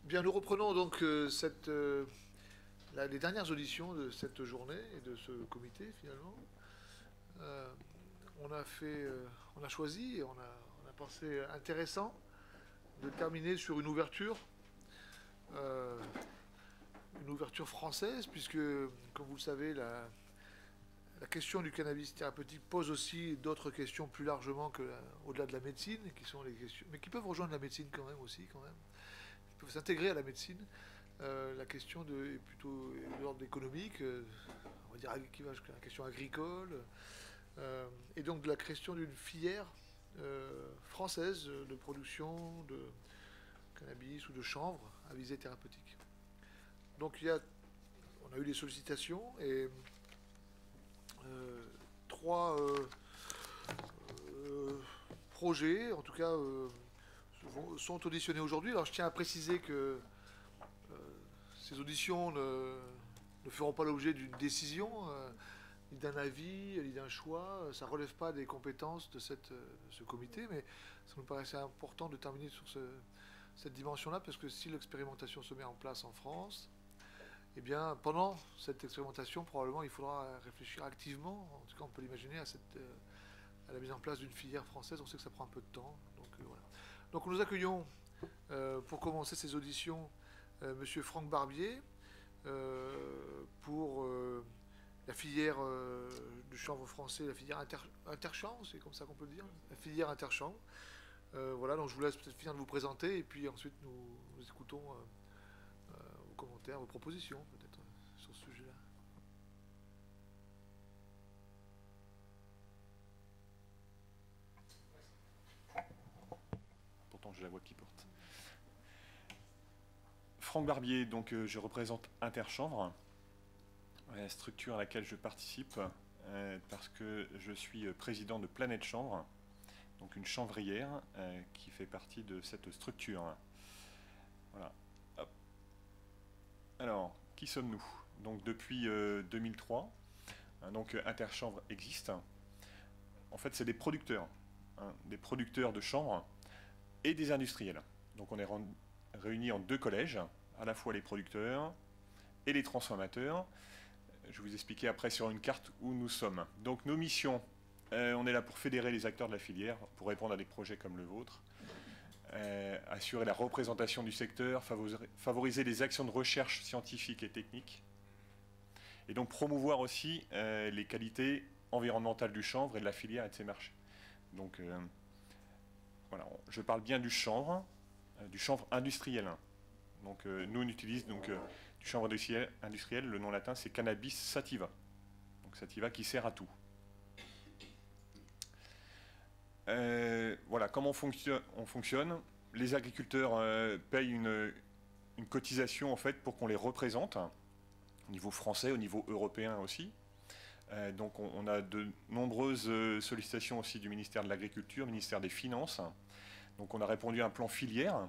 Bien, nous reprenons donc les dernières auditions de cette journée et de ce comité finalement. Euh, on a choisi et on a pensé intéressant de terminer sur euh, une ouverture française, puisque, comme vous le savez, la question du cannabis thérapeutique pose aussi d'autres questions plus largement au-delà de la médecine, qui sont les questions, mais qui peuvent rejoindre la médecine quand même aussi, qui peuvent s'intégrer à la médecine. La question est plutôt de l'ordre économique, on va dire qui va jusqu'à la question agricole, et donc de la question d'une filière française de production de cannabis ou de chanvre à visée thérapeutique. Donc on a eu des sollicitations et trois projets, en tout cas, sont auditionnés aujourd'hui. Alors je tiens à préciser que ces auditions ne feront pas l'objet d'une décision, ni d'un avis, ni d'un choix. Ça ne relève pas des compétences de ce comité, mais ça nous paraissait important de terminer sur cette dimension-là, parce que si l'expérimentation se met en place en France, eh bien, pendant cette expérimentation, probablement, il faudra réfléchir activement, en tout cas on peut l'imaginer, à la mise en place d'une filière française. On sait que ça prend un peu de temps. Donc voilà. Donc nous accueillons, pour commencer ces auditions, Monsieur Franck Barbier, pour la filière du chanvre français, la filière interchanvre, c'est comme ça qu'on peut le dire, la filière interchanvre. Voilà, donc je vous laisse peut-être finir de vous présenter, et puis ensuite nous écoutons vos commentaires, vos propositions peut-être sur ce sujet-là. Pourtant, j'ai la voix qui porte. Franck Barbier, donc je représente Interchanvre, la structure à laquelle je participe, parce que je suis président de Planète Chanvre, donc une chanvrière qui fait partie de cette structure. Voilà. Hop. Alors, qui sommes-nous? Donc depuis 2003, donc Interchanvre existe. En fait, c'est des producteurs de chanvre et des industriels. Donc on est réunis en deux collèges, à la fois les producteurs et les transformateurs. Je vais vous expliquer après sur une carte où nous sommes. Donc nos missions, on est là pour fédérer les acteurs de la filière, pour répondre à des projets comme le vôtre, assurer la représentation du secteur, favoriser les actions de recherche scientifique et technique, et donc promouvoir aussi les qualités environnementales du chanvre et de la filière et de ses marchés. Donc voilà, je parle bien du chanvre industriel. Donc nous on utilise donc du chanvre industriel, le nom latin c'est Cannabis sativa. Donc sativa qui sert à tout. Voilà, comment on fonctionne. Les agriculteurs payent une cotisation en fait pour qu'on les représente, au niveau français, au niveau européen aussi. Donc on a de nombreuses sollicitations aussi du ministère de l'Agriculture, ministère des Finances. Donc on a répondu à un plan filière.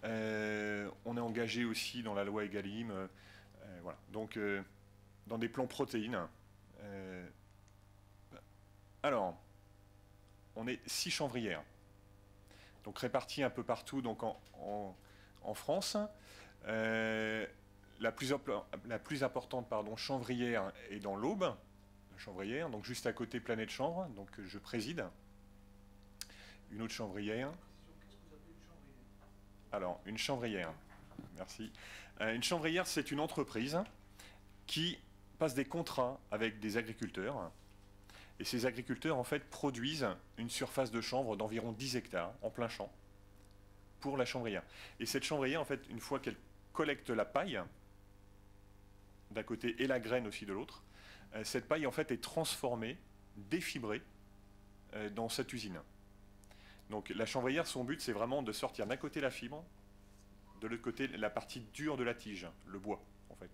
On est engagé aussi dans la loi Egalim. Voilà. Donc dans des plans protéines. Alors, on est 6 chanvrières. Donc réparties un peu partout donc en France. La plus importante chanvrière est dans l'Aube, la chanvrière, donc juste à côté Planète Chanvre, donc je préside. Une autre chanvrière. Alors, une chanvrière, merci. Une chanvrière, c'est une entreprise qui passe des contrats avec des agriculteurs. Et ces agriculteurs, en fait, produisent une surface de chanvre d'environ 10 hectares en plein champ pour la chanvrière. Et cette chanvrière, en fait, une fois qu'elle collecte la paille d'un côté et la graine aussi de l'autre, cette paille en fait est transformée, défibrée dans cette usine. Donc la chanvrière, son but c'est vraiment de sortir d'un côté la fibre, de l'autre côté la partie dure de la tige, le bois en fait.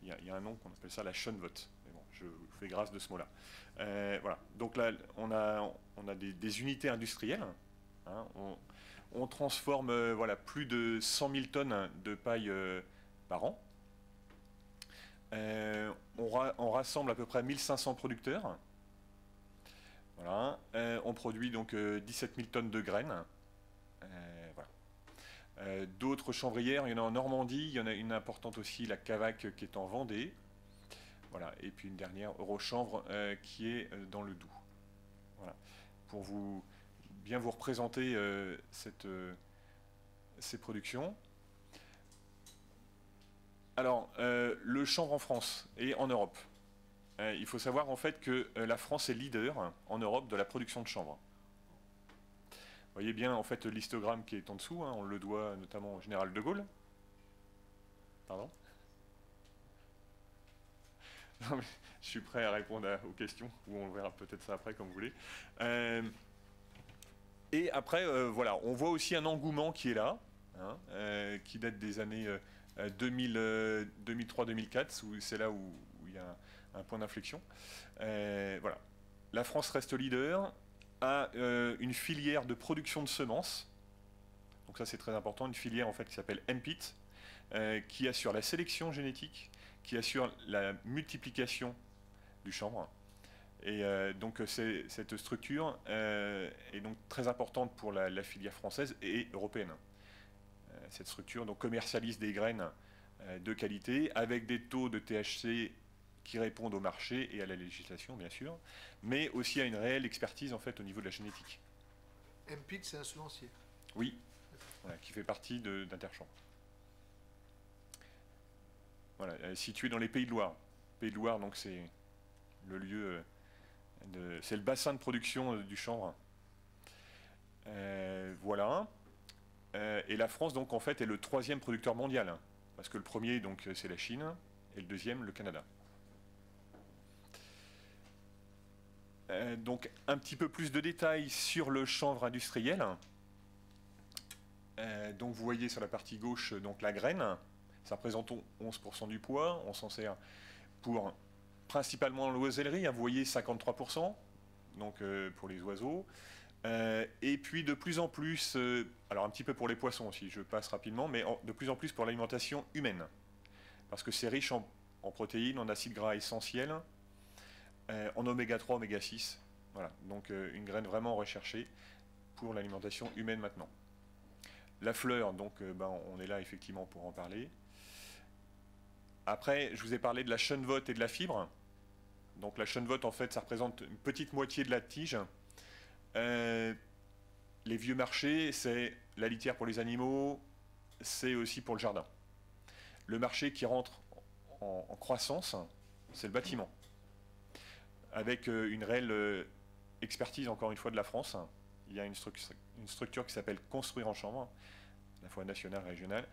Il y a un nom qu'on appelle ça la chenvotte, mais bon, je vous fais grâce de ce mot-là. Voilà. Donc là, on a des unités industrielles. Hein, on transforme voilà, plus de 100 000 tonnes de paille par an. On rassemble à peu près 1500 producteurs. Voilà. On produit donc 17 000 tonnes de graines. Voilà. D'autres chanvrières, il y en a en Normandie, il y en a une importante aussi, la Cavac, qui est en Vendée. Voilà. Et puis une dernière, Eurochanvre, qui est dans le Doubs. Voilà. Pour bien vous représenter ces productions. Alors, le chanvre en France et en Europe. Il faut savoir en fait que la France est leader en Europe de la production de chanvre. Vous voyez bien en fait l'histogramme qui est en dessous, hein, on le doit notamment au général de Gaulle. Pardon? Non, mais je suis prêt à répondre aux questions, ou on verra peut-être ça après comme vous voulez. Et après, voilà, on voit aussi un engouement qui est là, hein, qui date des années 2003-2004, c'est là où il y a un point d'inflexion. Voilà. La France reste leader, a une filière de production de semences, donc ça c'est très important, une filière en fait qui s'appelle MPIT, qui assure la sélection génétique, qui assure la multiplication du chanvre. Et donc cette structure est donc très importante pour la filière française et européenne. Cette structure donc commercialise des graines de qualité avec des taux de THC qui répondent au marché et à la législation bien sûr, mais aussi à une réelle expertise en fait au niveau de la génétique. MPIT, c'est un semencier. Oui, voilà, qui fait partie d'Interchamps. Voilà, situé dans les Pays de Loire. Pays de Loire, donc c'est le lieu, c'est le bassin de production du chanvre. Voilà. Et la France, donc, en fait, est le 3e producteur mondial, hein, parce que le premier, donc, c'est la Chine, et le 2e, le Canada. Donc, un petit peu plus de détails sur le chanvre industriel. Donc, vous voyez sur la partie gauche, donc, la graine. Ça représente 11% du poids. On s'en sert pour principalement l'oisellerie. Hein, vous voyez 53%, donc, pour les oiseaux. Et puis de plus en plus, alors un petit peu pour les poissons aussi, je passe rapidement, mais de plus en plus pour l'alimentation humaine. Parce que c'est riche en protéines, en acides gras essentiels, en oméga 3, oméga 6. Voilà, donc une graine vraiment recherchée pour l'alimentation humaine maintenant. La fleur, donc on est là effectivement pour en parler. Après, je vous ai parlé de la chenvotte et de la fibre. Donc la chenvotte, en fait, ça représente une petite moitié de la tige. Les vieux marchés, c'est la litière pour les animaux, c'est aussi pour le jardin. Le marché qui rentre en croissance, c'est le bâtiment. Avec une réelle expertise, encore une fois, de la France. Il y a une structure qui s'appelle Construire en Chanvre, à la fois nationale, régionale,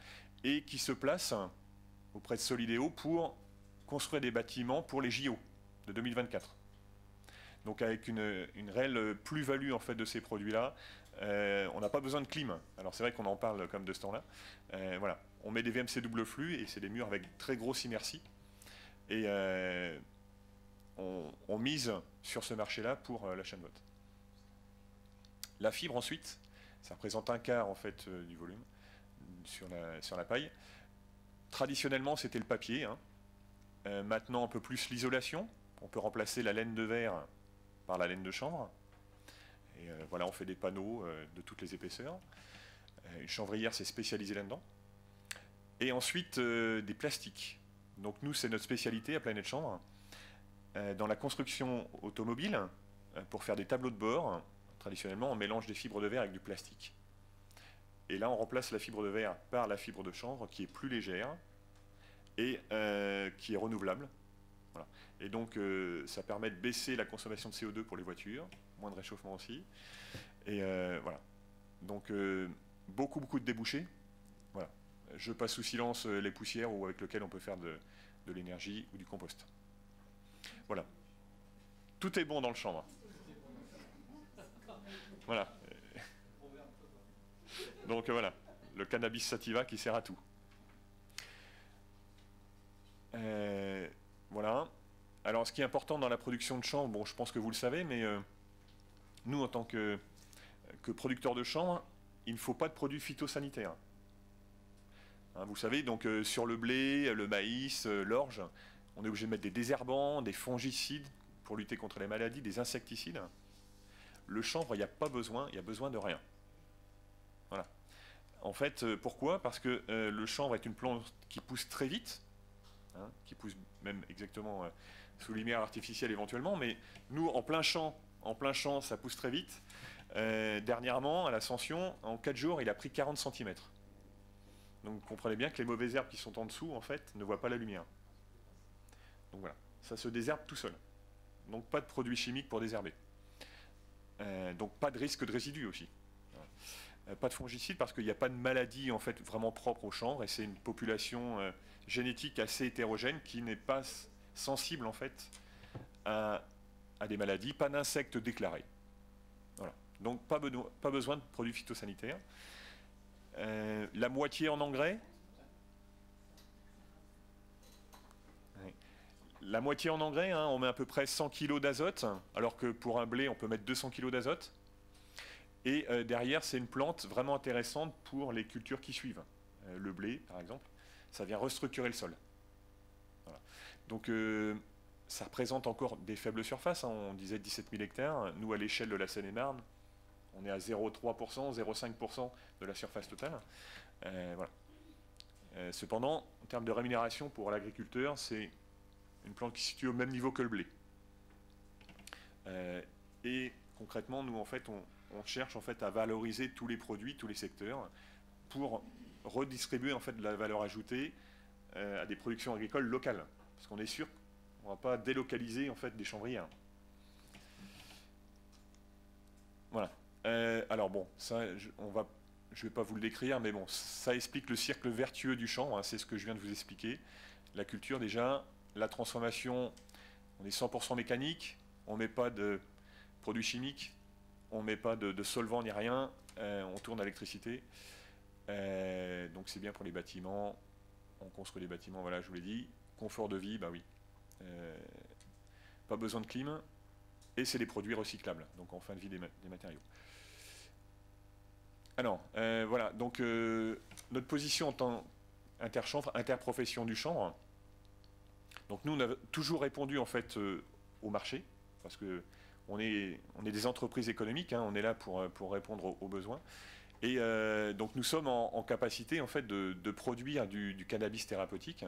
et qui se place auprès de Solidéo pour construire des bâtiments pour les JO de 2024. Donc avec une réelle plus-value en fait de ces produits-là, on n'a pas besoin de clim. Alors c'est vrai qu'on en parle comme de ce temps-là. Voilà, on met des VMC double flux et c'est des murs avec très grosse inertie. Et on mise sur ce marché-là pour la chenvotte. La fibre ensuite, ça représente un quart en fait du volume sur la paille. Traditionnellement c'était le papier. Hein. Maintenant un peu plus l'isolation. On peut remplacer la laine de verre par la laine de chanvre. Et voilà, on fait des panneaux de toutes les épaisseurs. Une chanvrière s'est spécialisée là-dedans. Et ensuite, des plastiques. Donc nous, c'est notre spécialité à Planète Chanvre. Dans la construction automobile, pour faire des tableaux de bord, traditionnellement, on mélange des fibres de verre avec du plastique. Et là, on remplace la fibre de verre par la fibre de chanvre, qui est plus légère et qui est renouvelable. Voilà. Et donc, ça permet de baisser la consommation de CO2 pour les voitures, moins de réchauffement aussi. Et voilà. Donc, beaucoup de débouchés. Voilà. Je passe sous silence les poussières ou avec lesquelles on peut faire de l'énergie ou du compost. Voilà. Tout est bon dans le chanvre. Voilà. Donc, voilà. Le cannabis sativa qui sert à tout. Voilà. Alors, ce qui est important dans la production de chanvre, bon, je pense que vous le savez, mais nous, en tant que producteurs de chanvre, il ne faut pas de produits phytosanitaires. Hein, vous savez, donc sur le blé, le maïs, l'orge, on est obligé de mettre des désherbants, des fongicides pour lutter contre les maladies, des insecticides. Le chanvre, il n'y a pas besoin, il y a besoin de rien. Voilà. En fait, pourquoi? Parce que le chanvre est une plante qui pousse très vite, hein, qui pousse même exactement sous lumière artificielle éventuellement, mais nous, en plein champ, ça pousse très vite. Dernièrement, à l'ascension, en 4 jours, il a pris 40 cm. Donc vous comprenez bien que les mauvaises herbes qui sont en dessous, en fait, ne voient pas la lumière. Donc voilà, ça se désherbe tout seul. Donc pas de produits chimiques pour désherber. Donc pas de risque de résidus aussi. Pas de fongicides parce qu'il n'y a pas de maladie en fait vraiment propre au chanvre et c'est une population génétique assez hétérogène qui n'est pas sensible en fait à des maladies, pas d'insectes déclarés. Voilà. Donc pas besoin de produits phytosanitaires. La moitié en engrais. La moitié en engrais, hein, on met à peu près 100 kg d'azote, alors que pour un blé, on peut mettre 200 kg d'azote. Et derrière, c'est une plante vraiment intéressante pour les cultures qui suivent. Le blé, par exemple, ça vient restructurer le sol. Voilà. Donc, ça représente encore des faibles surfaces. Hein. On disait 17 000 hectares. Nous, à l'échelle de la Seine-et-Marne, on est à 0,3%, 0,5% de la surface totale. Voilà. Cependant, en termes de rémunération pour l'agriculteur, c'est une plante qui se situe au même niveau que le blé. Et concrètement, nous, en fait, on cherche en fait à valoriser tous les produits, tous les secteurs, pour redistribuer en fait de la valeur ajoutée à des productions agricoles locales, parce qu'on est sûr qu'on ne va pas délocaliser en fait des chanvrières. Voilà. Alors bon, ça, je ne vais pas vous le décrire, mais bon, ça explique le cercle vertueux du chanvre. Hein, c'est ce que je viens de vous expliquer. La culture déjà, la transformation, on est 100% mécanique, on ne met pas de produits chimiques. On ne met pas de solvant ni rien, on tourne à l'électricité. Donc c'est bien pour les bâtiments. On construit des bâtiments, voilà, je vous l'ai dit. Confort de vie, bah oui. Pas besoin de clim. Et c'est des produits recyclables, donc en fin de vie des matériaux. Alors, voilà, donc notre position en tant qu'interchanvre, interprofession du chanvre. Donc nous, on a toujours répondu en fait au marché, parce que on est des entreprises économiques, hein, on est là pour répondre aux besoins. Et donc nous sommes en capacité en fait de produire du cannabis thérapeutique.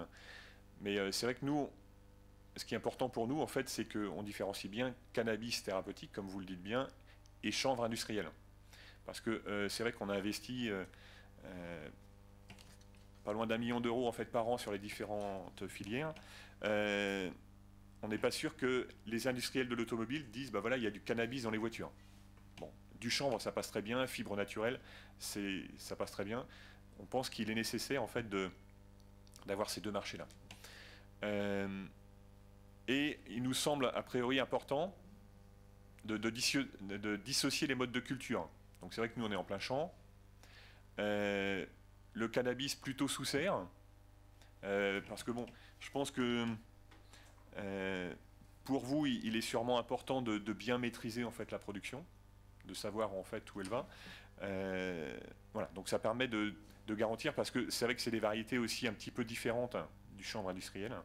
Mais c'est vrai que nous, ce qui est important pour nous en fait, c'est qu'on différencie bien cannabis thérapeutique, comme vous le dites bien, et chanvre industriel. Parce que c'est vrai qu'on a investi pas loin d'1 million d'euros en fait par an sur les différentes filières. On n'est pas sûr que les industriels de l'automobile disent bah voilà, il y a du cannabis dans les voitures. Bon, du chanvre, ça passe très bien, fibre naturelle, ça passe très bien. On pense qu'il est nécessaire en fait d'avoir ces deux marchés-là. Et il nous semble a priori important de dissocier les modes de culture. Donc c'est vrai que nous on est en plein champ. Le cannabis plutôt sous serre, parce que bon, je pense que pour vous, il est sûrement important de bien maîtriser en fait la production, de savoir en fait où elle va. Voilà, donc ça permet de garantir, parce que c'est vrai que c'est des variétés aussi un petit peu différentes hein, du chanvre industriel,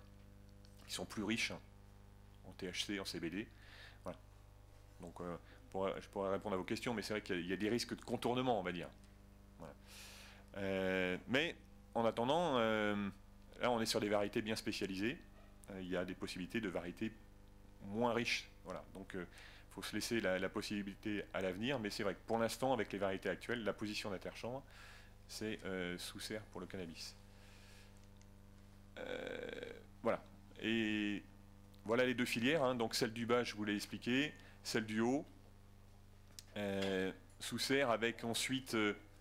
qui sont plus riches en THC, en CBD. Voilà. Donc je pourrais répondre à vos questions, mais c'est vrai qu'il y a des risques de contournement, on va dire. Voilà. Mais en attendant, là on est sur des variétés bien spécialisées. Il y a des possibilités de variétés moins riches. Voilà. Donc il faut se laisser la possibilité à l'avenir, mais c'est vrai que pour l'instant, avec les variétés actuelles, la position d'interchanvre, c'est sous serre pour le cannabis. Voilà. Et voilà les deux filières. Hein. Donc celle du bas, je vous l'ai expliqué, celle du haut, sous serre avec ensuite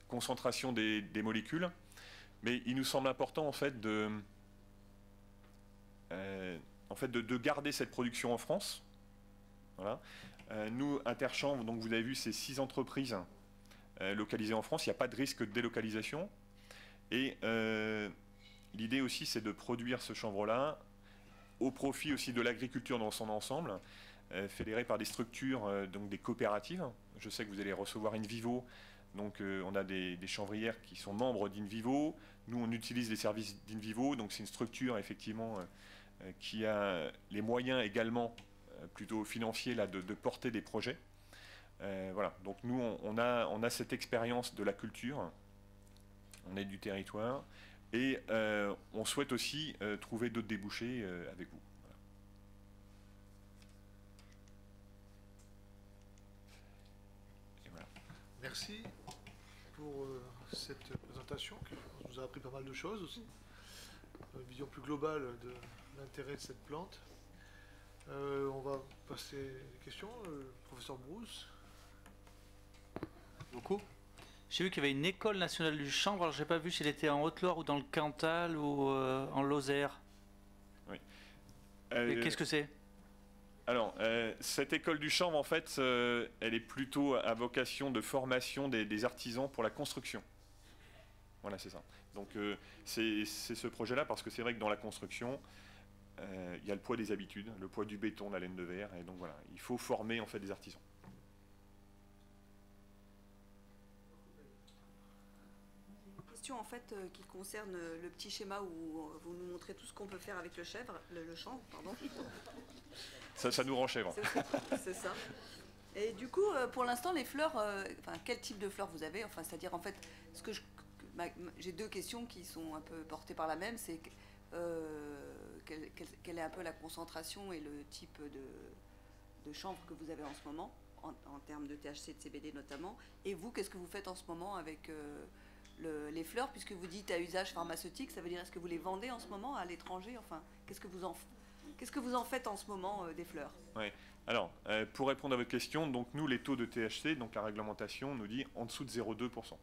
concentration des molécules. Mais il nous semble important en fait de garder cette production en France. Voilà. Nous, Interchanvre, donc vous avez vu, c'est 6 entreprises localisées en France. Il n'y a pas de risque de délocalisation. Et l'idée aussi, c'est de produire ce chanvre-là au profit aussi de l'agriculture dans son ensemble, fédérée par des structures, donc des coopératives. Je sais que vous allez recevoir InVivo. Donc on a des chanvrières qui sont membres d'InVivo. Nous, on utilise les services d'InVivo. Donc c'est une structure, effectivement, qui a les moyens également, plutôt financiers, là, de porter des projets. Voilà. Donc nous, on a cette expérience de la culture On est du territoire. Et on souhaite aussi trouver d'autres débouchés avec vous. Voilà. Et voilà. Merci pour cette présentation qui nous a appris pas mal de choses aussi. Une vision plus globale de l'intérêt de cette plante. On va passer les questions. Professeur Brousse. Beaucoup. J'ai vu qu'il y avait une école nationale du chanvre. Alors, j'ai pas vu si elle était en Haute-Loire ou dans le Cantal ou en Lozère. Oui. Et qu'est-ce que c'est? Alors, cette école du chanvre, en fait, elle est plutôt à vocation de formation des artisans pour la construction. Voilà, c'est ça. Donc, c'est ce projet-là, parce que c'est vrai que dans la construction, il y a le poids des habitudes, le poids du béton, de la laine de verre, et donc voilà, il faut former en fait des artisans. En fait qui concerne le petit schéma où vous nous montrez tout ce qu'on peut faire avec le chanvre, pardon. Ça nous rend chèvre. C'est ça. Et du coup, pour l'instant, les fleurs, quel type de fleurs vous avez? Enfin, c'est-à-dire, en fait, j'ai deux questions qui sont un peu portées par la même, c'est quelle est un peu la concentration et le type de chanvre que vous avez en ce moment, en termes de THC, de CBD notamment. Et vous, qu'est-ce que vous faites en ce moment avec les fleurs, puisque vous dites à usage pharmaceutique, ça veut dire est-ce que vous les vendez en ce moment à l'étranger? Enfin, qu'est-ce que vous en faites en ce moment des fleurs? Oui. Alors, pour répondre à votre question, donc nous, les taux de THC, donc la réglementation nous dit en dessous de 0,2%.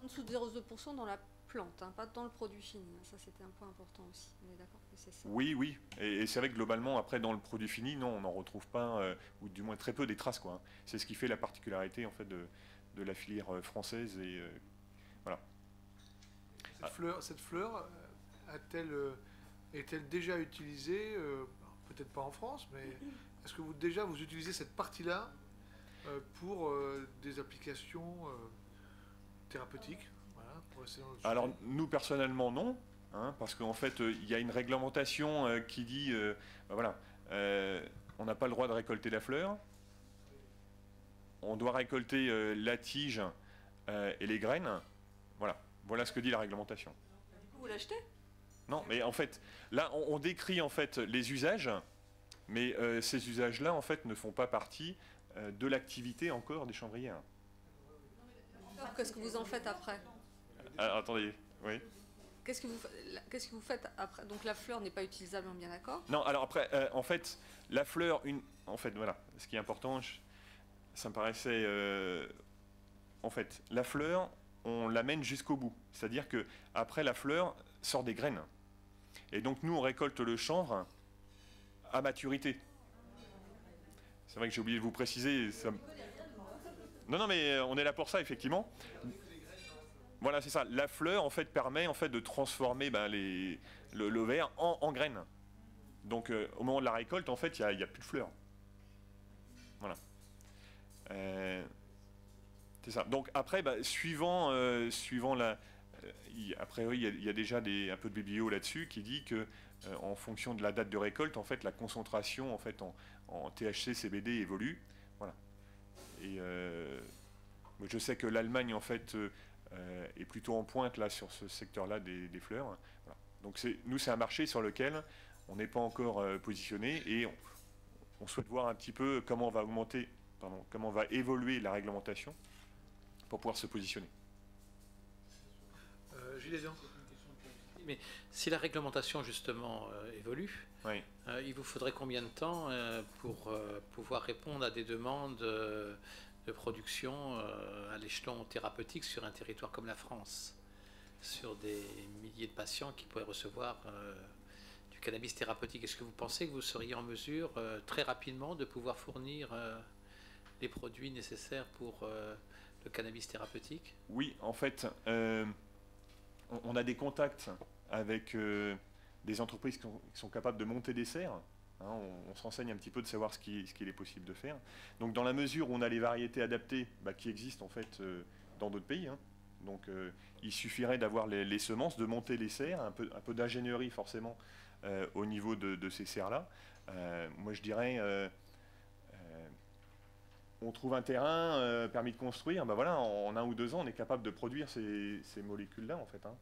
En dessous de 0,2% dans la plante, hein, pas dans le produit fini. Ça, c'était un point important aussi. On est d'accord que c'est ça? Oui, oui. Et c'est vrai que globalement, après, dans le produit fini, non, on n'en retrouve pas, ou du moins très peu des traces, quoi. C'est ce qui fait la particularité, en fait, de la filière française. Et voilà. Cette fleur est-elle déjà utilisée, peut-être pas en France, mais est-ce que vous utilisez cette partie-là pour des applications thérapeutiques? Voilà, pour essayer Alors, nous, personnellement, non. Hein, parce qu'en fait, il y a une réglementation qui dit, voilà, on n'a pas le droit de récolter la fleur. On doit récolter la tige et les graines. Voilà ce que dit la réglementation. Du coup, vous l'achetez? Non, mais en fait, là, on décrit en fait les usages, mais ces usages-là, en fait, ne font pas partie de l'activité encore des chanvrières. Qu'est-ce que vous en faites après? Alors, attendez, oui. Qu'est-ce que vous faites après? Donc la fleur n'est pas utilisable, on est bien d'accord? Non, alors après, en fait, la fleur, en fait, voilà, ce qui est important, ça me paraissait, en fait, la fleur, on l'amène jusqu'au bout. C'est-à-dire que après la fleur sort des graines. Et donc nous, on récolte le chanvre à maturité. C'est vrai que j'ai oublié de vous préciser. Non, mais on est là pour ça, effectivement. Voilà, c'est ça. La fleur, en fait, permet en fait de transformer l'ovaire en graines. Donc, au moment de la récolte, en fait, il n'y a plus de fleurs. Voilà. C'est ça. Donc après, suivant la... a priori, il y a déjà un peu de biblio là-dessus qui dit que en fonction de la date de récolte, en fait, la concentration en fait en THC, CBD évolue. Voilà. Et je sais que l'Allemagne en fait est plutôt en pointe là sur ce secteur-là des fleurs. Voilà. Donc nous, c'est un marché sur lequel on n'est pas encore positionné et on souhaite voir un petit peu comment va évoluer la réglementation pour pouvoir se positionner. Gilles Jean. Mais si la réglementation justement évolue, Oui. Il vous faudrait combien de temps pour pouvoir répondre à des demandes de production à l'échelon thérapeutique sur un territoire comme la France, sur des milliers de patients qui pourraient recevoir du cannabis thérapeutique? Est-ce que vous pensez que vous seriez en mesure très rapidement de pouvoir fournir les produits nécessaires pour le cannabis thérapeutique? Oui, en fait, on a des contacts avec des entreprises qui sont capables de monter des serres. Hein, on se renseigne un petit peu de savoir ce qu'il est possible de faire. Donc dans la mesure où on a les variétés adaptées qui existent en fait dans d'autres pays, hein. Donc il suffirait d'avoir les semences, de monter les serres, un peu d'ingénierie forcément au niveau de ces serres-là. Moi je dirais on trouve un terrain, permis de construire, ben voilà, en 1 ou 2 ans, on est capable de produire ces molécules-là, en fait. Hein.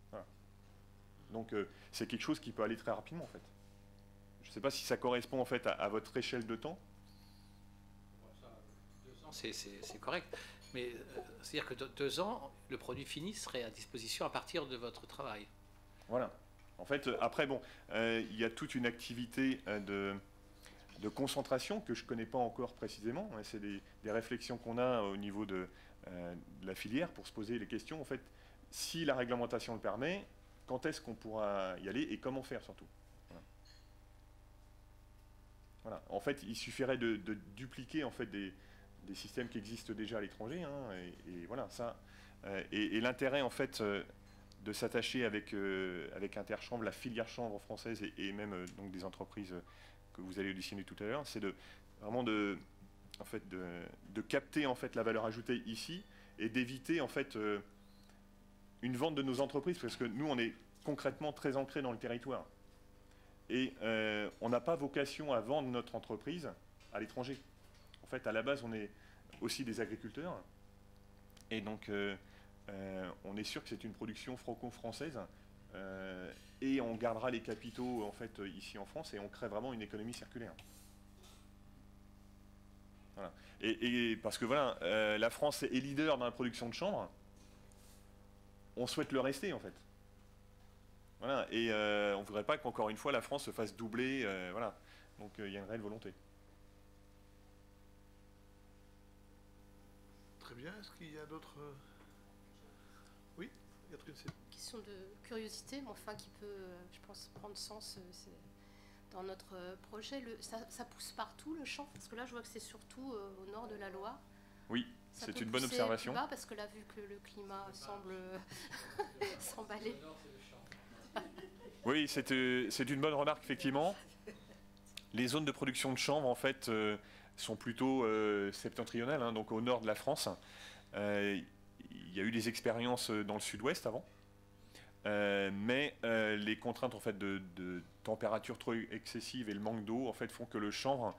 Voilà. Donc, c'est quelque chose qui peut aller très rapidement, en fait. Je ne sais pas si ça correspond, en fait, à votre échelle de temps. 2 ans, c'est correct. Mais c'est-à-dire que 2 ans, le produit fini serait à disposition à partir de votre travail. Voilà. En fait, après, bon, il y a toute une activité de concentration que je ne connais pas encore précisément. C'est des réflexions qu'on a au niveau de la filière pour se poser les questions. En fait, si la réglementation le permet, quand est-ce qu'on pourra y aller et comment faire surtout. Voilà. Voilà. En fait, il suffirait de dupliquer en fait des systèmes qui existent déjà à l'étranger. Hein, et voilà, ça. Et l'intérêt en fait de s'attacher avec Interchanvre, la filière chanvre française et même donc des entreprises que vous allez auditionner tout à l'heure, c'est vraiment de capter en fait la valeur ajoutée ici et d'éviter en fait une vente de nos entreprises, parce que nous on est concrètement très ancrés dans le territoire et on n'a pas vocation à vendre notre entreprise à l'étranger. En fait, à la base, on est aussi des agriculteurs et donc on est sûr que c'est une production franco-française et on gardera les capitaux en fait ici en France et on crée vraiment une économie circulaire. Voilà. Et parce que voilà, la France est leader dans la production de chanvre, on souhaite le rester en fait. Voilà. Et on ne voudrait pas qu'encore une fois la France se fasse doubler. Voilà. Donc il y a une réelle volonté. Très bien. Est-ce qu'il y a d'autres... Oui, Catherine, c'est... Question de curiosité, mais enfin qui peut, je pense, prendre sens dans notre projet. Ça pousse partout le chanvre, parce que là je vois que c'est surtout au nord de la Loire. Oui, c'est une bonne observation. Plus bas, parce que là, vu que le climat semble s'emballer. Oui, c'est une bonne remarque, effectivement. Les zones de production de chanvre, en fait, sont plutôt septentrionales, hein, donc au nord de la France. Il y a eu des expériences dans le sud-ouest avant, mais les contraintes en fait, de température trop excessive et le manque d'eau en fait, font que le chanvre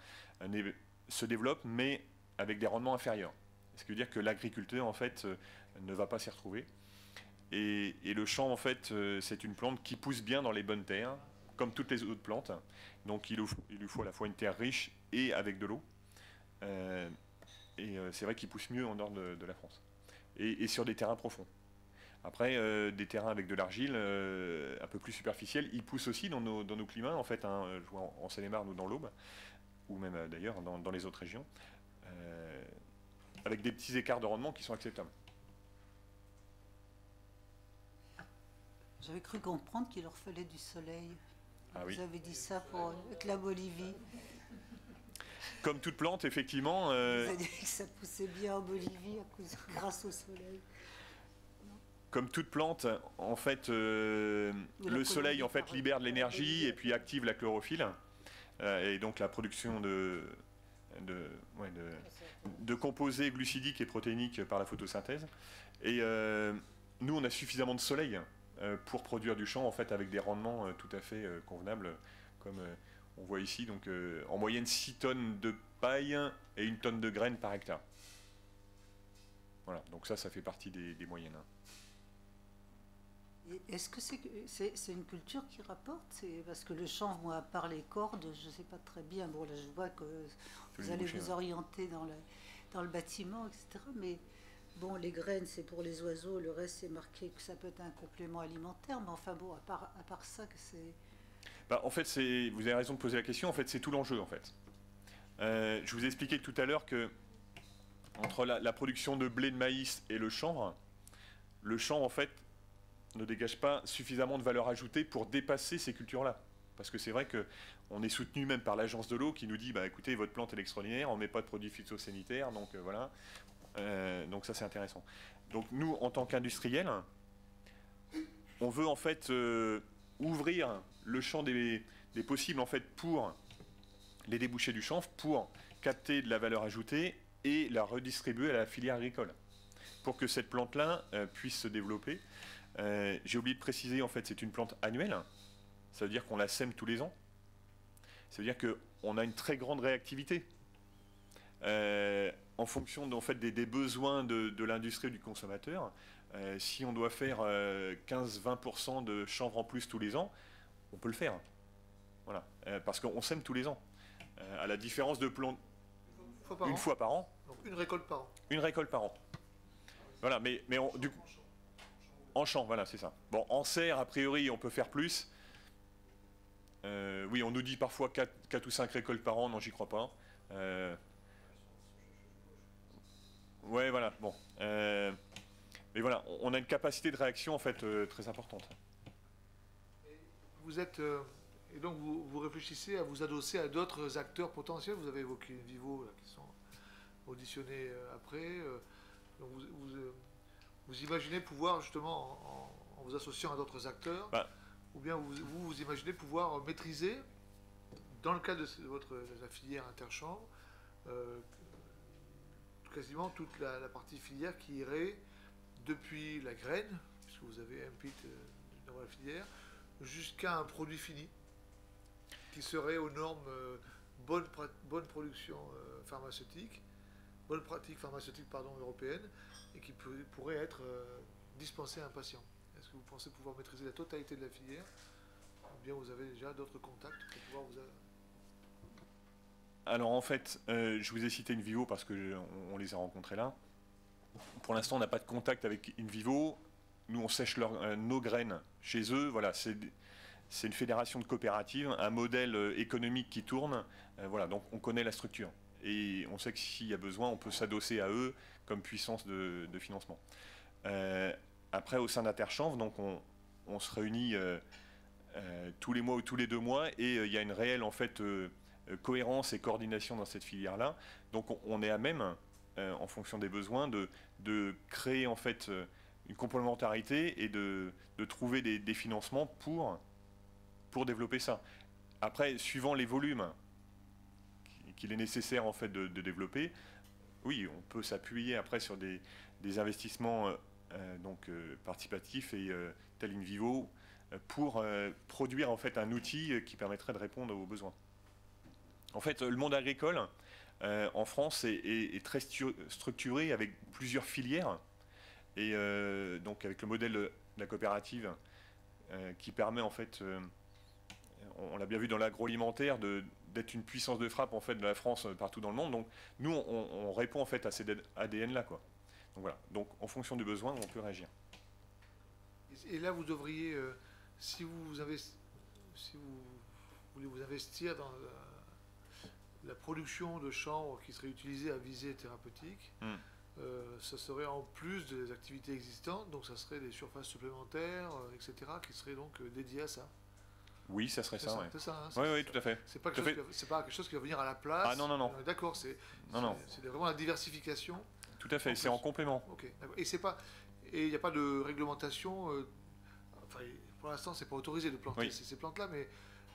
se développe, mais avec des rendements inférieurs. Ce qui veut dire que l'agriculteur en fait, ne va pas s'y retrouver. Et le chanvre, en fait, c'est une plante qui pousse bien dans les bonnes terres, comme toutes les autres plantes. Donc il lui faut à la fois une terre riche et avec de l'eau. C'est vrai qu'il pousse mieux en nord de la France. Et sur des terrains profonds. Après, des terrains avec de l'argile un peu plus superficielle, ils poussent aussi dans nos climats, en fait, hein, je vois en Seine-et-Marne ou dans l'Aube, ou même d'ailleurs dans les autres régions, avec des petits écarts de rendement qui sont acceptables. J'avais cru comprendre qu'il leur fallait du soleil. Ah oui. Vous avez dit ça avec la Bolivie. Comme toute plante, effectivement... Vous avez dit que ça poussait bien en Bolivie grâce au soleil. Comme toute plante, en fait, le soleil en fait, libère de l'énergie et puis active la chlorophylle. Et donc la production de composés glucidiques et protéiniques par la photosynthèse. Et nous, on a suffisamment de soleil pour produire du chanvre en fait, avec des rendements tout à fait convenables, comme on voit ici, donc en moyenne 6 tonnes de paille et 1 tonne de graines par hectare. Voilà, donc ça fait partie des moyennes. Est-ce que c'est une culture qui rapporte? Parce que le chanvre, moi, à part les cordes, je ne sais pas très bien. Bon, là, je vois que vous allez vous orienter dans le bâtiment, etc. Mais bon, les graines, c'est pour les oiseaux. Le reste, c'est marqué que ça peut être un complément alimentaire. Mais enfin, bon, à part ça, que c'est... Bah, en fait, vous avez raison de poser la question. En fait, c'est tout l'enjeu, en fait. Je vous ai expliqué tout à l'heure que entre la production de blé, de maïs et le chanvre, en fait, ne dégage pas suffisamment de valeur ajoutée pour dépasser ces cultures-là. Parce que c'est vrai qu'on est soutenu même par l'agence de l'eau qui nous dit bah, écoutez, votre plante est extraordinaire, on ne met pas de produits phytosanitaires, donc voilà. Donc ça, c'est intéressant. Donc nous, en tant qu'industriels, on veut en fait ouvrir le champ des possibles en fait, pour les débouchés du chanvre, pour capter de la valeur ajoutée et la redistribuer à la filière agricole, pour que cette plante-là puisse se développer. J'ai oublié de préciser, en fait, c'est une plante annuelle. Ça veut dire qu'on la sème tous les ans. Ça veut dire qu'on a une très grande réactivité. en fonction en fait, des besoins de l'industrie et du consommateur. Si on doit faire 15-20% de chanvre en plus tous les ans, on peut le faire. Voilà. Parce qu'on sème tous les ans. À la différence de plomb, une fois par an. Donc une récolte par an. Une récolte par an. Voilà, mais du coup, en champ, voilà, c'est ça. Bon, en serre, a priori, on peut faire plus. Oui, on nous dit parfois 4 ou 5 récoltes par an, non, j'y crois pas. Ouais, voilà, bon. Mais voilà, on a une capacité de réaction, en fait, très importante. Vous êtes... et donc vous réfléchissez à vous adosser à d'autres acteurs potentiels. Vous avez évoqué Vivo, là, qui sont auditionnés après. Donc vous imaginez pouvoir, justement, en vous associant à d'autres acteurs, ou bien vous imaginez pouvoir maîtriser, dans le cadre de la filière interchanvre, quasiment toute la partie filière qui irait depuis la graine, puisque vous avez un pit dans la filière, jusqu'à un produit fini, qui serait aux normes bonne production pharmaceutique, bonne pratique pharmaceutique européenne, et qui pourrait être dispensé à un patient. Est-ce que vous pensez pouvoir maîtriser la totalité de la filière, ou bien vous avez déjà d'autres contacts pour pouvoir vous... Alors en fait, je vous ai cité InVivo parce qu'on les a rencontrés là. Pour l'instant, on n'a pas de contact avec InVivo. Nous, on sèche nos graines chez eux. Voilà, c'est une fédération de coopératives, un modèle économique qui tourne. Voilà, donc on connaît la structure. Et on sait que s'il y a besoin, on peut s'adosser à eux comme puissance de financement. Après, au sein d'Interchanvre, donc on se réunit tous les mois ou tous les 2 mois et il y a une réelle en fait, cohérence et coordination dans cette filière-là. Donc on est à même, en fonction des besoins, de créer en fait une complémentarité et de trouver des financements pour développer ça. Après, suivant les volumes qu'il est nécessaire en fait de développer, oui, on peut s'appuyer après sur des investissements participatifs et tel InVivo pour produire en fait un outil qui permettrait de répondre aux besoins. En fait, le monde agricole en France est très structuré avec plusieurs filières et donc avec le modèle de la coopérative qui permet en fait, on l'a bien vu dans l'agroalimentaire, d'être une puissance de frappe en fait de la France partout dans le monde. Donc nous, on répond en fait à cet ADN là, quoi. Donc voilà. Donc en fonction du besoin, on peut réagir. Et là, vous devriez, si vous voulez vous investir dans la production de chanvre qui serait utilisée à visée thérapeutique, ça serait en plus des activités existantes, donc ça serait des surfaces supplémentaires, etc., qui seraient donc dédiées à ça. Oui, ça serait ça, ouais. C'est ça, hein, oui, tout à fait. C'est pas quelque chose qui va venir à la place. Ah non. D'accord, c'est vraiment la diversification. Tout à fait, c'est en complément. Ok, d'accord. Et il n'y a pas de réglementation. Enfin, pour l'instant, c'est pas autorisé de planter ces plantes-là, mais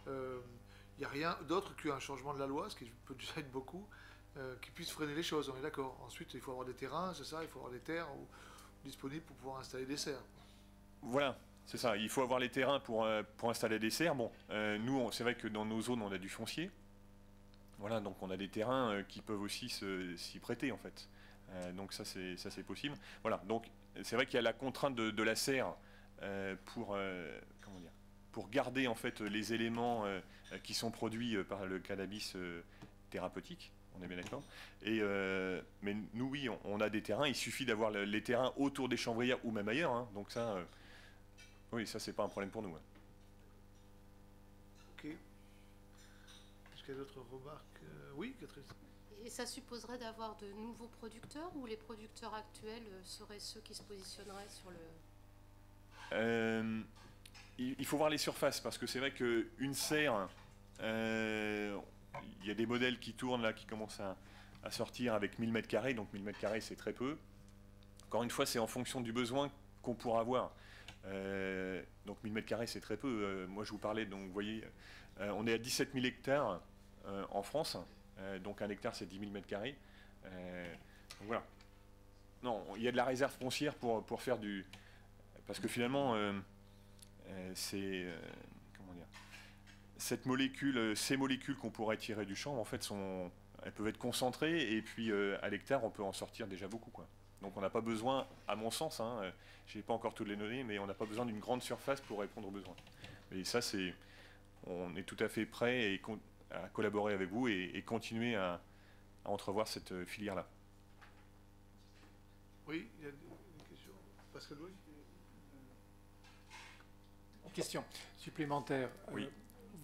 il n'y a rien d'autre qu'un changement de la loi, ce qui peut déjà être beaucoup, qui puisse freiner les choses. On est d'accord. Ensuite, il faut avoir des terrains, c'est ça. Il faut avoir des terres disponibles pour pouvoir installer des serres. Voilà. C'est ça, il faut avoir les terrains pour installer des serres. Bon, nous, c'est vrai que dans nos zones, on a du foncier. Voilà, donc on a des terrains qui peuvent aussi s'y prêter, en fait. Donc ça, c'est possible. Voilà, donc c'est vrai qu'il y a la contrainte de la serre pour garder, en fait, les éléments qui sont produits par le cannabis thérapeutique. On est bien d'accord. Mais nous, oui, on a des terrains. Il suffit d'avoir les terrains autour des chanvrières ou même ailleurs. Hein, donc ça... oui, ça, c'est pas un problème pour nous. Hein. Ok. Est-ce qu'il y a d'autres remarques? Oui, Catherine. Et ça supposerait d'avoir de nouveaux producteurs ou les producteurs actuels seraient ceux qui se positionneraient sur le... Il faut voir les surfaces, parce que c'est vrai qu'une serre, il y a des modèles qui tournent là, qui commencent à sortir avec 1000 m², donc 1000 m², c'est très peu. Encore une fois, c'est en fonction du besoin qu'on pourra avoir. Donc 1000 m², c'est très peu. Moi, je vous parlais, donc vous voyez, on est à 17 000 hectares en France. Donc un hectare, c'est 10 000 m². Donc voilà. Non, il y a de la réserve foncière pour faire du... Parce que finalement, comment dire, ces molécules qu'on pourrait tirer du chanvre, en fait, sont elles peuvent être concentrées, et puis à l'hectare, on peut en sortir déjà beaucoup, quoi. Donc on n'a pas besoin, à mon sens, hein, je n'ai pas encore toutes les données, mais on n'a pas besoin d'une grande surface pour répondre aux besoins. Et ça, on est tout à fait prêt à collaborer avec vous et continuer à entrevoir cette filière-là. Oui, il y a une question. Pascal Louis. Une question supplémentaire. Oui.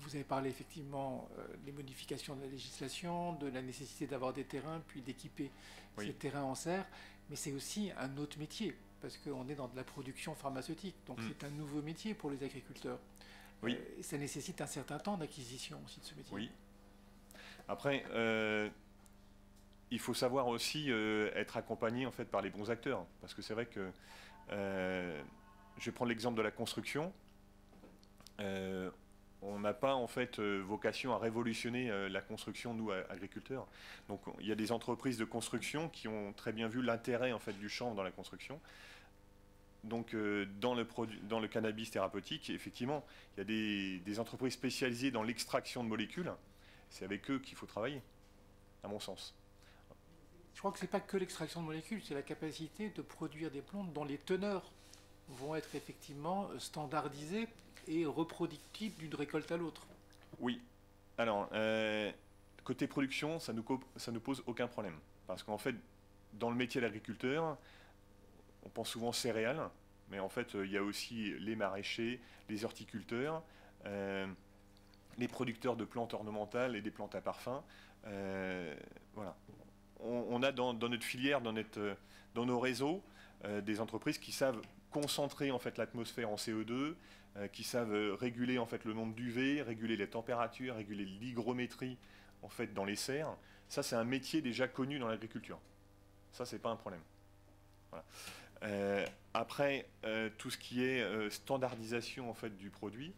Vous avez parlé effectivement des modifications de la législation, de la nécessité d'avoir des terrains, puis d'équiper ces terrains en serre, mais c'est aussi un autre métier, parce qu'on est dans de la production pharmaceutique, donc c'est un nouveau métier pour les agriculteurs. Oui. Et ça nécessite un certain temps d'acquisition aussi de ce métier. Oui. Après, il faut savoir aussi être accompagné en fait par les bons acteurs, parce que c'est vrai que je vais prendre l'exemple de la construction. On n'a pas en fait vocation à révolutionner la construction, nous, agriculteurs. Donc il y a des entreprises de construction qui ont très bien vu l'intérêt en fait du chanvre dans la construction. Donc dans le cannabis thérapeutique, effectivement, il y a des entreprises spécialisées dans l'extraction de molécules. C'est avec eux qu'il faut travailler, à mon sens. Je crois que ce n'est pas que l'extraction de molécules, c'est la capacité de produire des plantes dont les teneurs vont être effectivement standardisées et reproductibles d'une récolte à l'autre. Oui. Alors, côté production, ça nous pose aucun problème. Parce qu'en fait, dans le métier d'agriculteur, on pense souvent céréales, mais en fait, il y a aussi les maraîchers, les horticulteurs, les producteurs de plantes ornementales et des plantes à parfum. Voilà. On a dans notre filière, dans nos réseaux, des entreprises qui savent concentrer en fait l'atmosphère en CO2, qui savent réguler en fait le nombre d'UV, réguler les températures, réguler l'hygrométrie en fait dans les serres. Ça, c'est un métier déjà connu dans l'agriculture. Ça, c'est pas un problème. Voilà. Après, tout ce qui est standardisation en fait du produit,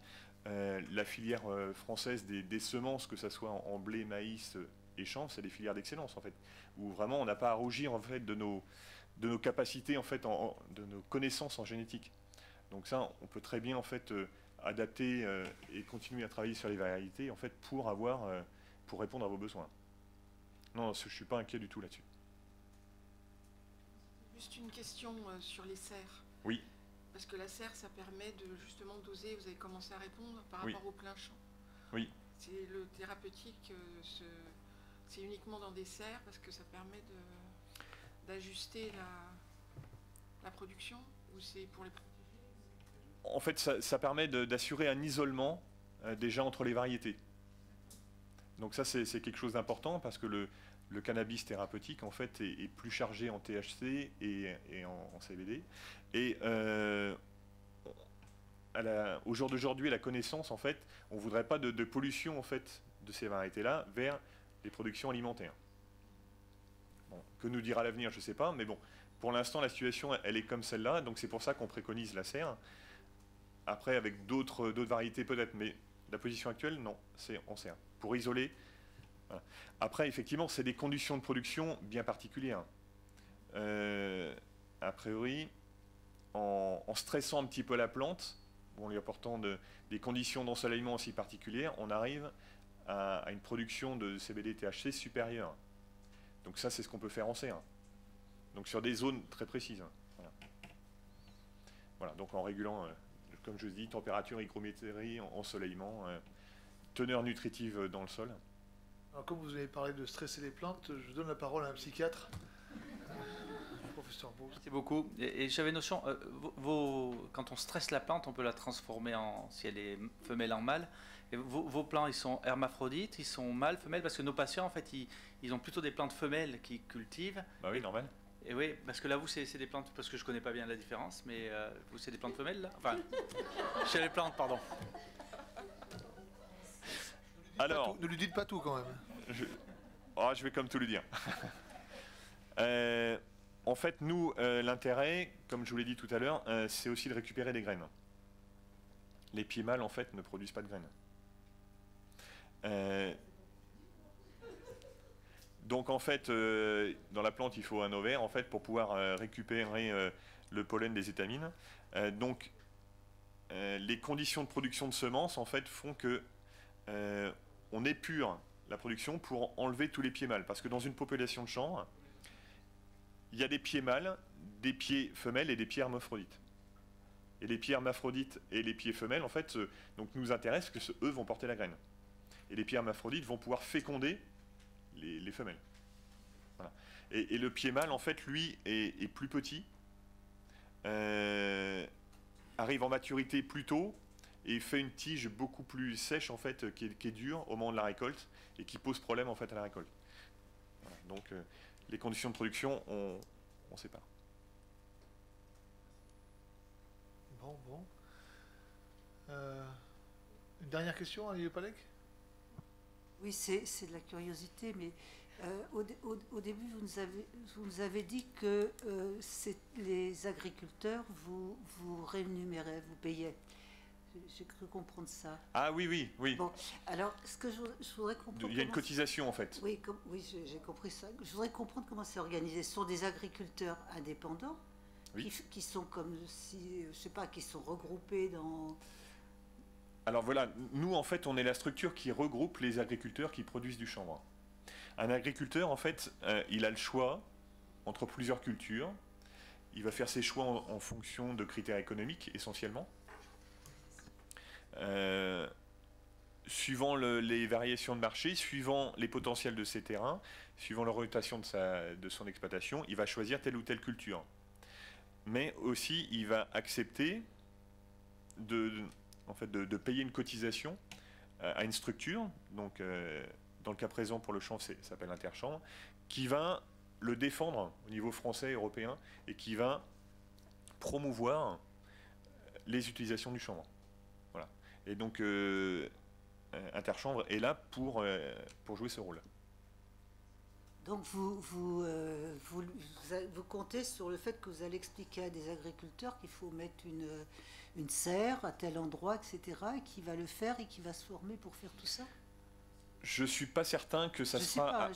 la filière française des semences, que ce soit en blé, maïs et chanvre, c'est des filières d'excellence en fait, où vraiment on n'a pas à rougir en fait de nos capacités en fait, de nos connaissances en génétique. Donc ça, on peut très bien en fait adapter et continuer à travailler sur les variétés en fait pour répondre à vos besoins. Non, je suis pas inquiet du tout là-dessus. Juste une question sur les serres. Oui. Parce que la serre, ça permet de justement doser. Vous avez commencé à répondre par rapport au plein champ. Oui. C'est le thérapeutique, c'est uniquement dans des serres parce que ça permet d'ajuster la production, ou c'est pour les... En fait, ça permet d'assurer un isolement déjà entre les variétés. Donc ça, c'est quelque chose d'important parce que le cannabis thérapeutique, en fait, est plus chargé en THC et en CBD. Et au jour d'aujourd'hui, la connaissance, en fait, on ne voudrait pas de pollution en fait, de ces variétés-là vers les productions alimentaires. Bon, que nous dira l'avenir, je ne sais pas, mais bon, pour l'instant, la situation, elle est comme celle-là, donc c'est pour ça qu'on préconise la serre. Après, avec d'autres variétés peut-être, mais la position actuelle, non, c'est en serre. Pour isoler. Voilà. Après, effectivement, c'est des conditions de production bien particulières. A priori, en stressant un petit peu la plante, en lui apportant des conditions d'ensoleillement aussi particulières, on arrive à une production de CBD-THC supérieure. Donc ça, c'est ce qu'on peut faire en serre. Donc sur des zones très précises. Voilà. Voilà, donc en régulant, comme je dis, température, hygrométrie, ensoleillement, teneur nutritive dans le sol. Alors, comme vous avez parlé de stresser les plantes, je donne la parole à un psychiatre. Professeur Beauce. Merci beaucoup. Et j'avais notion, quand on stresse la plante, on peut la transformer si elle est femelle en mâle. Et vos plants, ils sont hermaphrodites, ils sont mâles, femelles, parce que nos patients, en fait, ils ont plutôt des plantes femelles qu'ils cultivent. Bah oui, normal. Et oui, parce que là, vous, c'est des plantes, parce que je connais pas bien la différence, mais vous, c'est des plantes femelles, là? Enfin, chez les plantes, pardon. Alors, ne lui dites pas tout, quand même. Je vais comme tout lui dire. En fait, nous, l'intérêt, comme je vous l'ai dit tout à l'heure, c'est aussi de récupérer des graines. Les pieds mâles, en fait, ne produisent pas de graines. Donc, en fait, dans la plante, il faut un ovaire, en fait, pour pouvoir récupérer le pollen des étamines. Donc, les conditions de production de semences, en fait, font que on épure la production pour enlever tous les pieds mâles. Parce que dans une population de chanvre, il y a des pieds mâles, des pieds femelles et des pieds hermaphrodites. Et les pieds hermaphrodites et les pieds femelles, en fait, donc nous intéressent parce que eux vont porter la graine. Et les pieds hermaphrodites vont pouvoir féconder les femelles. Voilà. Et le pied mâle, en fait, lui, est plus petit, arrive en maturité plus tôt, et fait une tige beaucoup plus sèche, en fait, qui est dure au moment de la récolte, et qui pose problème, en fait, à la récolte. Voilà. Donc, les conditions de production, on sépare. Bon. Une dernière question, Alié Palek? Oui, c'est de la curiosité, mais au début, vous nous avez dit que les agriculteurs vous rémunéraient, vous payaient. J'ai cru comprendre ça. Ah oui. Bon, alors, ce que je voudrais comprendre... Il y a une cotisation, en fait. Oui, j'ai compris ça. Je voudrais comprendre comment c'est organisé. Ce sont des agriculteurs indépendants qui sont comme si, je sais pas, qui sont regroupés dans... Alors voilà, nous, en fait, on est la structure qui regroupe les agriculteurs qui produisent du chanvre. Un agriculteur, en fait, il a le choix entre plusieurs cultures. Il va faire ses choix en fonction de critères économiques, essentiellement. Suivant les variations de marché, suivant les potentiels de ses terrains, suivant l'orientation de son exploitation, il va choisir telle ou telle culture. Mais aussi, il va accepter de payer une cotisation à une structure, donc dans le cas présent pour le chanvre, ça s'appelle Interchanvre, qui va le défendre au niveau français et européen et qui va promouvoir les utilisations du chanvre. Voilà. Et donc Interchanvre est là pour jouer ce rôle. Donc vous comptez sur le fait que vous allez expliquer à des agriculteurs qu'il faut mettre une serre à tel endroit, etc., et qui va le faire et qui va se former pour faire tout ça? Je suis pas certain que ça sera...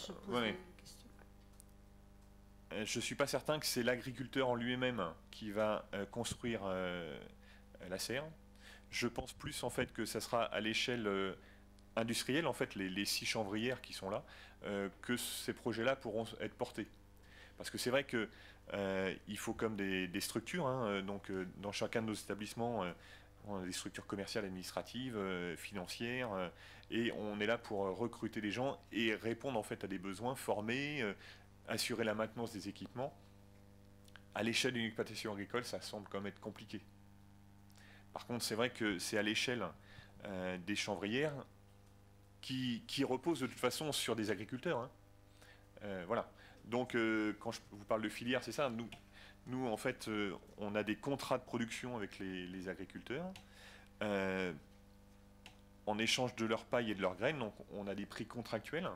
Je suis pas certain que c'est l'agriculteur en lui-même qui va construire la serre. Je pense plus en fait que ça sera à l'échelle industrielle, en fait, les 6 chanvrières qui sont là, que ces projets-là pourront être portés. Parce que c'est vrai que il faut comme des structures, donc dans chacun de nos établissements, on a des structures commerciales, administratives, financières, et on est là pour recruter des gens et répondre en fait à des besoins, former, assurer la maintenance des équipements. À l'échelle d'une exploitation agricole, ça semble quand même être compliqué. Par contre, c'est vrai que c'est à l'échelle des chanvrières qui reposent de toute façon sur des agriculteurs. Voilà. Donc, quand je vous parle de filière, c'est ça. Nous, en fait, on a des contrats de production avec les agriculteurs. En échange de leur paille et de leurs graines, donc on a des prix contractuels.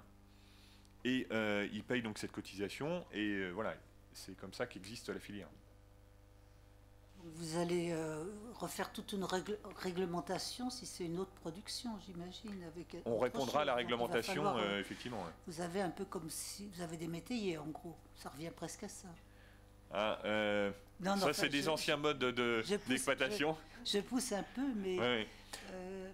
Et ils payent donc cette cotisation. Et voilà, c'est comme ça qu'existe la filière. Vous allez refaire toute une réglementation si c'est une autre production, j'imagine. On répondra à la réglementation, effectivement. Ouais. Vous avez un peu comme si vous avez des métayers, en gros. Ça revient presque à ça. Ah, ça, c'est des anciens modes d'exploitation. Je pousse un peu, mais ouais.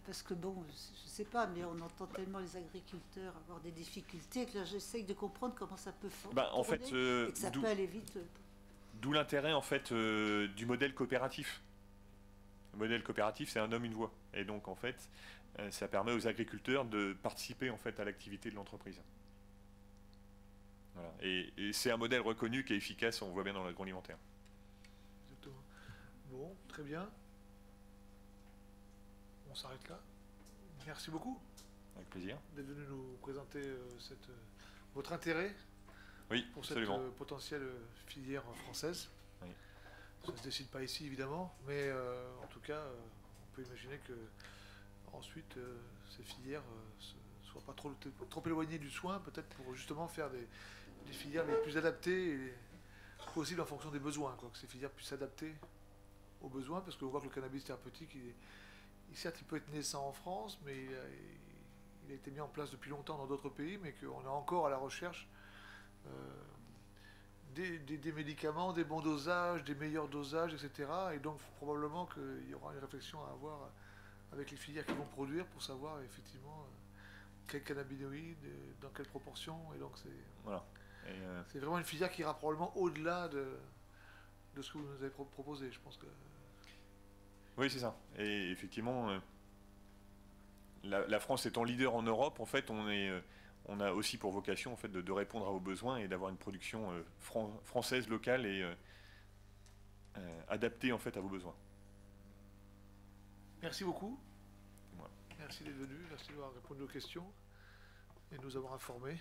Parce que bon, je sais pas, mais on entend tellement les agriculteurs avoir des difficultés que là, j'essaye de comprendre comment ça peut fonctionner en fait, et que ça peut aller vite. D'où l'intérêt en fait du modèle coopératif. Le modèle coopératif, c'est un homme, une voix. Et donc en fait, ça permet aux agriculteurs de participer en fait à l'activité de l'entreprise. Voilà. Et c'est un modèle reconnu qui est efficace, on voit bien dans l'agroalimentaire. Exactement. Bon, très bien. On s'arrête là. Merci beaucoup. Avec plaisir. D'être venu nous présenter votre intérêt. Oui, pour absolument. Cette potentielle filière française. Oui. Ça ne se décide pas ici, évidemment, mais en tout cas, on peut imaginer que ensuite ces filières ne soient pas trop éloignées du soin, peut-être pour justement faire des filières les plus adaptées possible en fonction des besoins, que ces filières puissent s'adapter aux besoins, parce qu'on voit que le cannabis thérapeutique, certes, il peut être naissant en France, mais il a été mis en place depuis longtemps dans d'autres pays, mais qu'on est encore à la recherche des médicaments, des bons dosages, des meilleurs dosages, etc. Et donc probablement qu'il y aura une réflexion à avoir avec les filières qui vont produire pour savoir effectivement quels cannabinoïdes, dans quelle proportion, et donc Voilà. c'est vraiment une filière qui ira probablement au-delà de ce que vous nous avez proposé, je pense que... Oui, c'est ça. Et effectivement, la France étant leader en Europe, en fait, on a aussi pour vocation en fait, de répondre à vos besoins et d'avoir une production française, locale et adaptée en fait, à vos besoins. Merci beaucoup. Voilà. Merci d'être venu, merci d'avoir répondu aux questions et de nous avoir informés.